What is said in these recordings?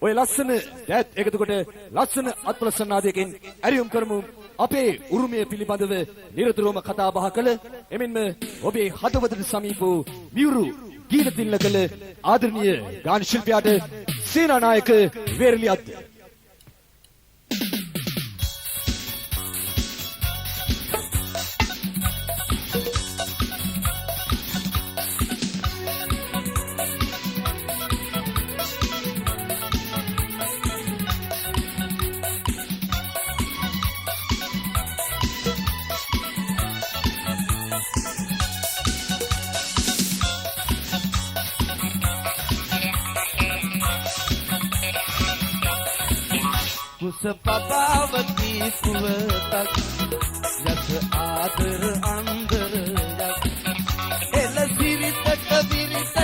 ඔය ලස්සන දෑත් එකතු කොට ලස්සන අත්පලසන්නාදයකින් ඇරියුම් කරමු අපේ උරුමය පිළිබඳව නිරතුරුවම කතා බහ කළ එමෙන්ම ඔබේ හදවතට සමීප වූ මියුරු ගීත තිල්ල කළ ආදරණීය ගාන ශිල්පියාට සේනානායක වේරලියත් කුසපපාවති කුවතක් යස ආදර අන්දරයක් එල සිරිතට විරිතට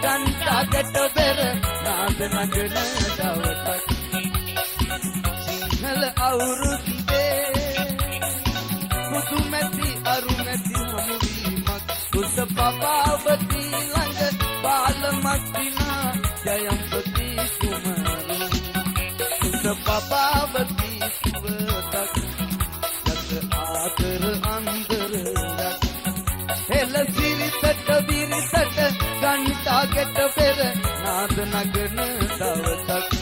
කන්ටකට බෙර නාද නගන දවසක් සිංහල අවුරුද්දේ කුතුමැති අරුමැති හමුවීමක් කුසපපාවති ළඟ බාලමක් දිනා ජයම්පති කුමරු පපාවති සුවතක් යස ආදර අන්දරයක් එල සිරිතට විරිතට ගන්ටාකට පෙර නාද නගන දවසක්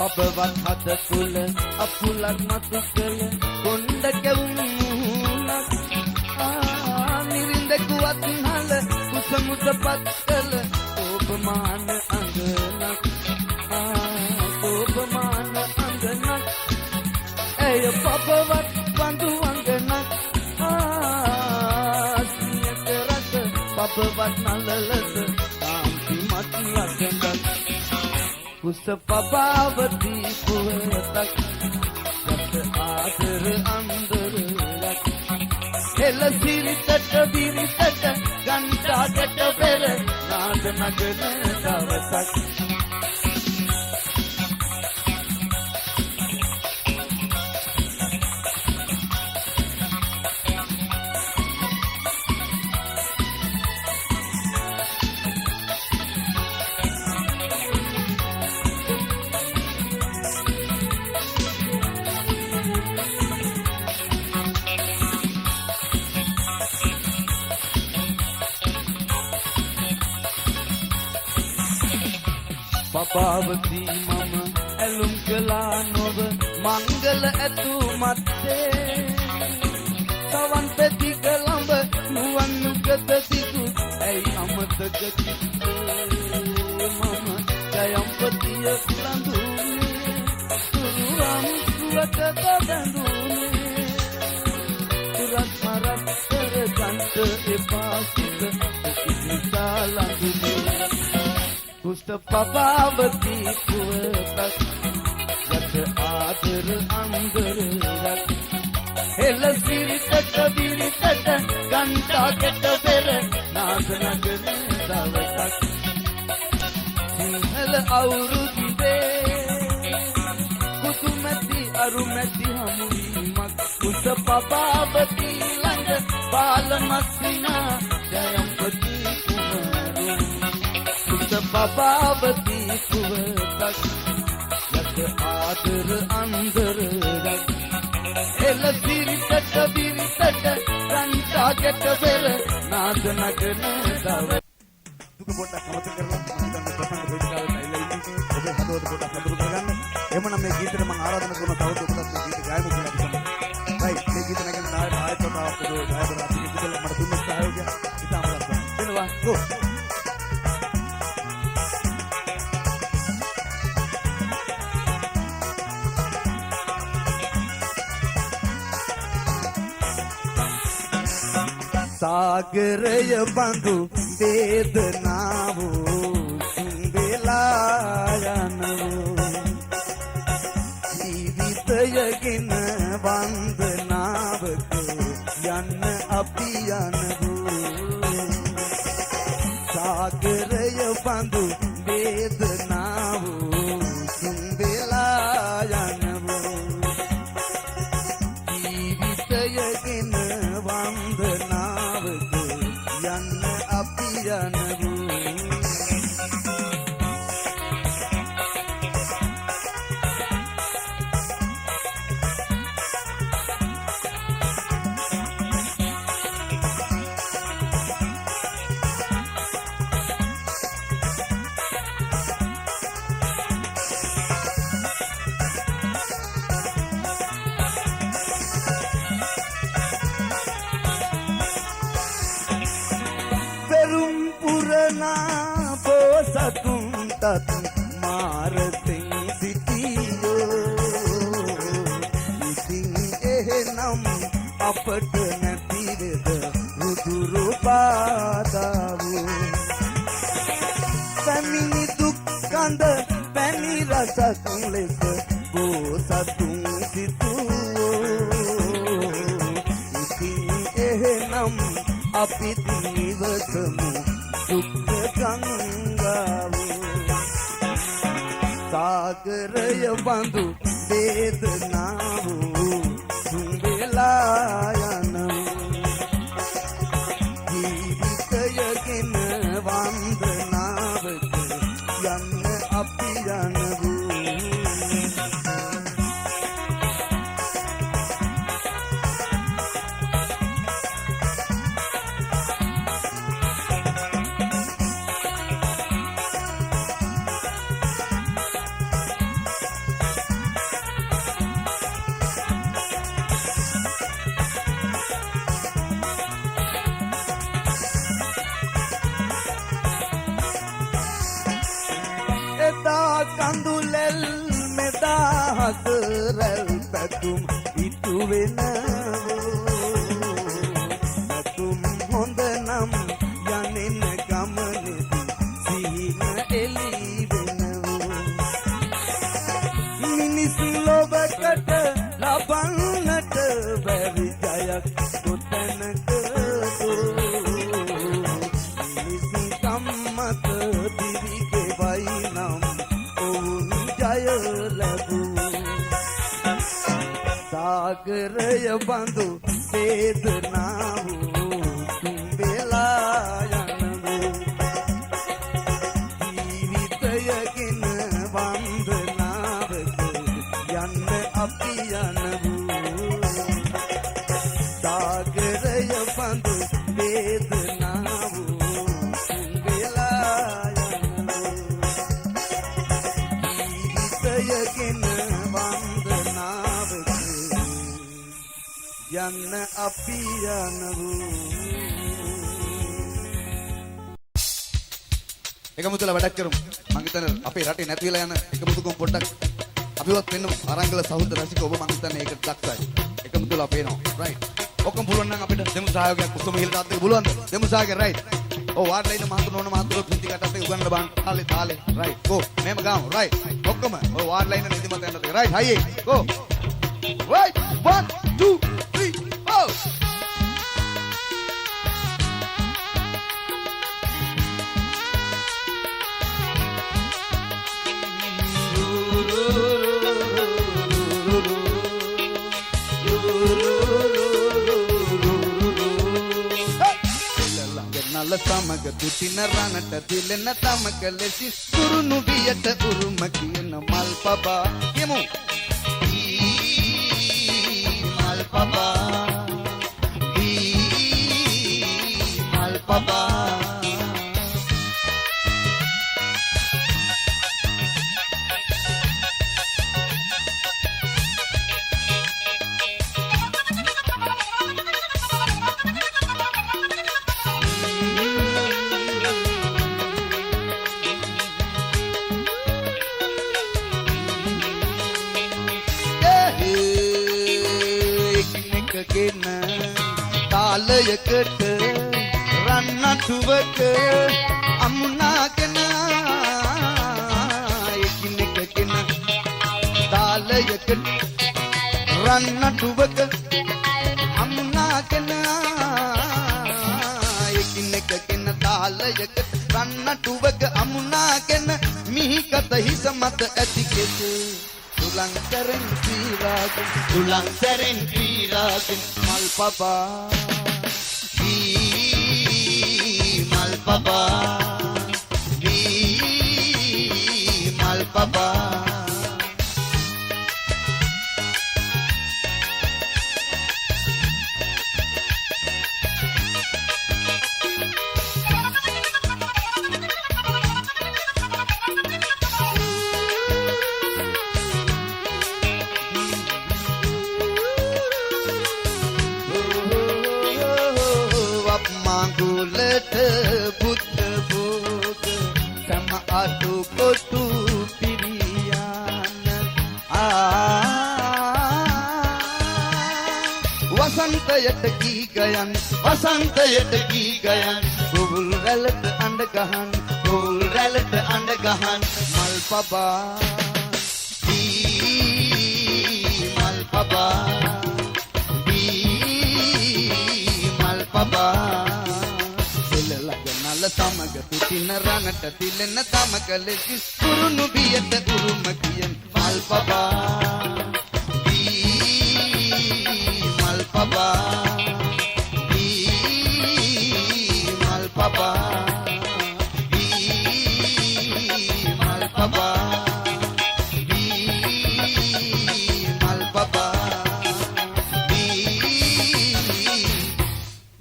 අපවත් හද තුල අපුලක් මතු කළ කොණ්ඩ කැවුමුණක් නිරින්දකුවත් නල කුසමුදපත් කළ ඕපමාන අංගනක් ඕපමාන අංගනක් එය පපවත් බඳු අංගනක් සියත රස පපවත් නලලස ආම්තිමත් ලසඳක් කුසපපාවති කුවතක් යස ආදර අන්දරයක් එල සිරිතට විරිතට ගන්ටාකට පෙර නාද නගන දවසක් පපාවති මම ඇලුම් කළා නොව මංගල ඇතුමත්තේ සවන් පෙති කළඹ නුවන් නුගත සිටු ඇයි අමතක සිටේ මම ජයම්පතිය ලඳුනේ සුරුම් සුවත බඳුනේ සුරත් මරත් කර ගන්ට එපා සිට ඉතිසා ලඳුනේ කුසපපාවති කුවතක් යස ආදර අන්දරයක් එල සිරිතට විරිතට ගන්ටාකට පෙර නාද නගන දවසක් සිංහල අවුරුද්දේ කුතුමැති අරුමැති හමුවීමක් කුසපපාවති ළඟ බාලමක් දිනා ජයම්පති පපාවති කුවතක් යස ආදර අන්දරයක් එල සිරිතට විරිතට කන්ටාකට පෙර නාද නගන දවසක් දුක පොඩ්ඩක් අමතක කරලා මම හිතන්නේ ප්‍රසන්න වේදිකාවට ඇවිල්ලා ඉන්නේ ඔබේ හදවත පොඩ්ඩක් සතුටු කරගන්න. එhmenan මේ ගීතෙට මම ආරාධනා කරනවා තව දුරටත් මේ ගීත ගායමු කියලා හිතනවා. right මේ ගීත නැගෙන ආයෙත් තවත් ගායන රාජික ඉතින් මට දුන්න සහයෝගය ඉතාම ලස්සනයි. එනවා go सागरय बंधु वेदनावो सुंबेला යනවෝ ජීවිතයගෙන වන්දනාවක යන්න අපි යනවෝ සාගරය බඳු වේදනාවෝ සුන් වෙලා යනවෝ ජීවිතයගෙන වන්දනාවක යන්න අපි යනවෝ සතුන්ටත් මාරතෙන් සිටියෝ ඉතින් එහෙනම් අපට නැතිවෙද රුදුරු පාදාවෝ පැමිණි දුක් කඳ පැණි රසක් ලෙස බෝසතුන් සිතුවෝ ඉතින් එහෙනම් අපිත් නිවසමු දුක්ඛ සාගරය බඳු වේදනාවෝ සුන් වෙලා යනවෝ ජීවිතයගෙන වන්දනාවක යන්න අපි යනවෝ කඳුලෙල් මෙදා හතරල් පැතුම් ඉතු වෙනවෝ පැතුම් හොඳ නම් යනෙන ගමනේදී සිහින එළි වෙනවෝ මිනිස් ලොවකට ලබන්නට බැරි ජයක් කොතැනක මිනිස් සම්මත දිවිගේ වයිනම් සාගරය බඳු වේදනාවෝ සුන් වෙලා යනවෝ ජීවිතයගෙන වන්දනාවක යන්න අපි යනවෝ සාගරය බඳු වේදනාවෝ සුන් වෙලා යනවෝ ජීවිතයගෙන වන්දනාවක යන්න අපි යනවෝ එකමුතුලා වැඩක් කරමු. මං හිතන්නේ අපේ රටේ නැති වෙලා යන එකමුතුකම් පොඩ්ඩක් අපිවත් වෙන්න ආරංගල සහෝදර රසික ඔබ මං හිතන්නේ ඒකට දක්සයි. එකමුතුලා පේනවා. රයිට්. ඔක්කොම පුළුවන් නම් අපිට දෙමු සහයෝගයක් කුසම හිල තාත්තට පුළුවන්ද? දෙමු සහයෝගය රයිට්. ඔව් වාඩ් ලයින මහතුරු ඕන මහතුරු පුංචි කටත් උගන්නලා බලන්න. තාලේ රයිට්. ගෝ. මේම ගාමු රයිට්. ඔක්කොම ඔව් වාඩ් ලයින නිදිමත යන්නත් රයිට්. හයියේ. ගෝ. රයිට්. 1 2 3 4 නල සමග දුතින රනට දිලෙන තමක ලෙසි තුරුණු වියට උරුම කියන මල් පබා යමු මල් පබා මල් පබා තාලයකට රන්නටුවක අමුණාගෙන රන්නටුවක අමුණාගෙන එකිනෙක කෙන තාලයක රන්නටුවක අමුණාගෙන මිහිකත හිස මත ඇති කෙස සුලංකරෙන් පීරාගෙන මල් පබා මල් පබා මඟුලට බුද්ධ භෝග සම අටු කොටු පිරියාන වසන්තයට කී ගයන් බුබුල් රැළට අඬ ගහන් මල් පබා දෙලලගනල සමග තුතින රනට තිලෙන තමක ලෙසි කුරුණු බියට උරුම කියන් මල් පබා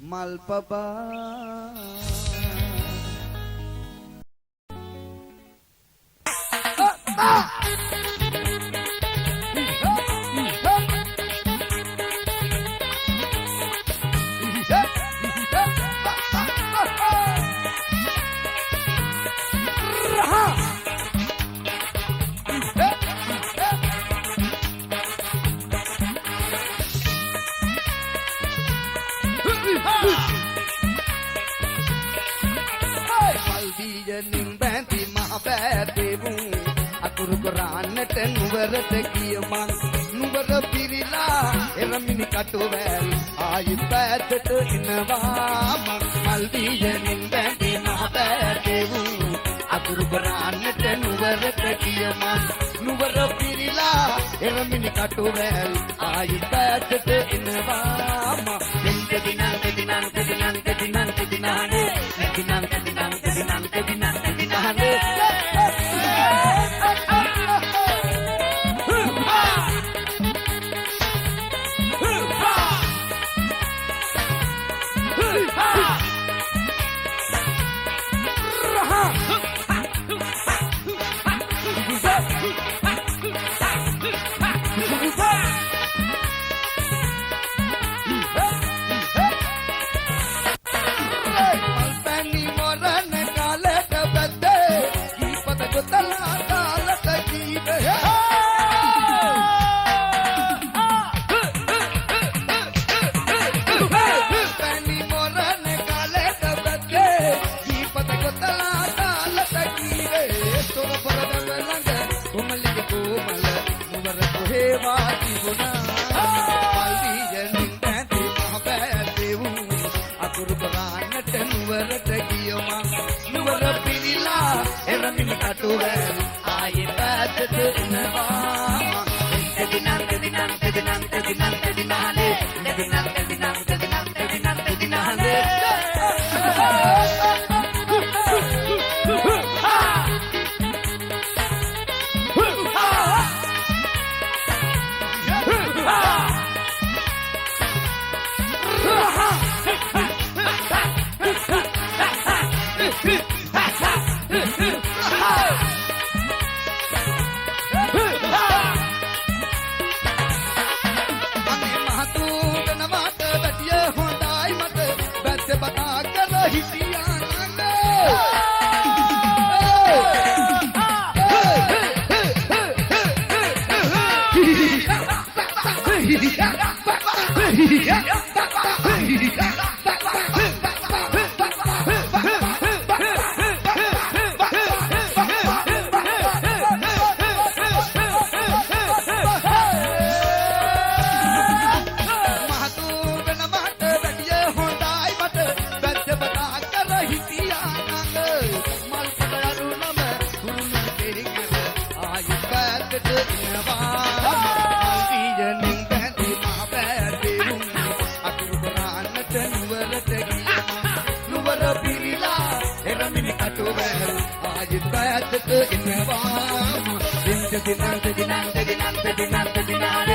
මල් පබා අකුරු කරන්නට නුවරට ගිය මං නුවර පිරිලා එළමිනි කටුවැල් ආයිත් පැත්තට එනවා මං මල් දීයනින් බැඳි මහ පැටවූ අකුරු කරන්නට නුවරට ගිය මං නුවර පිරිලා එළමිනි කටුවැල් ආයිත් පැත්තට එනවා මං ඇතට එනවා දෙන්න දෙන්න දෙන්න දෙන්න දෙන්න දෙන්න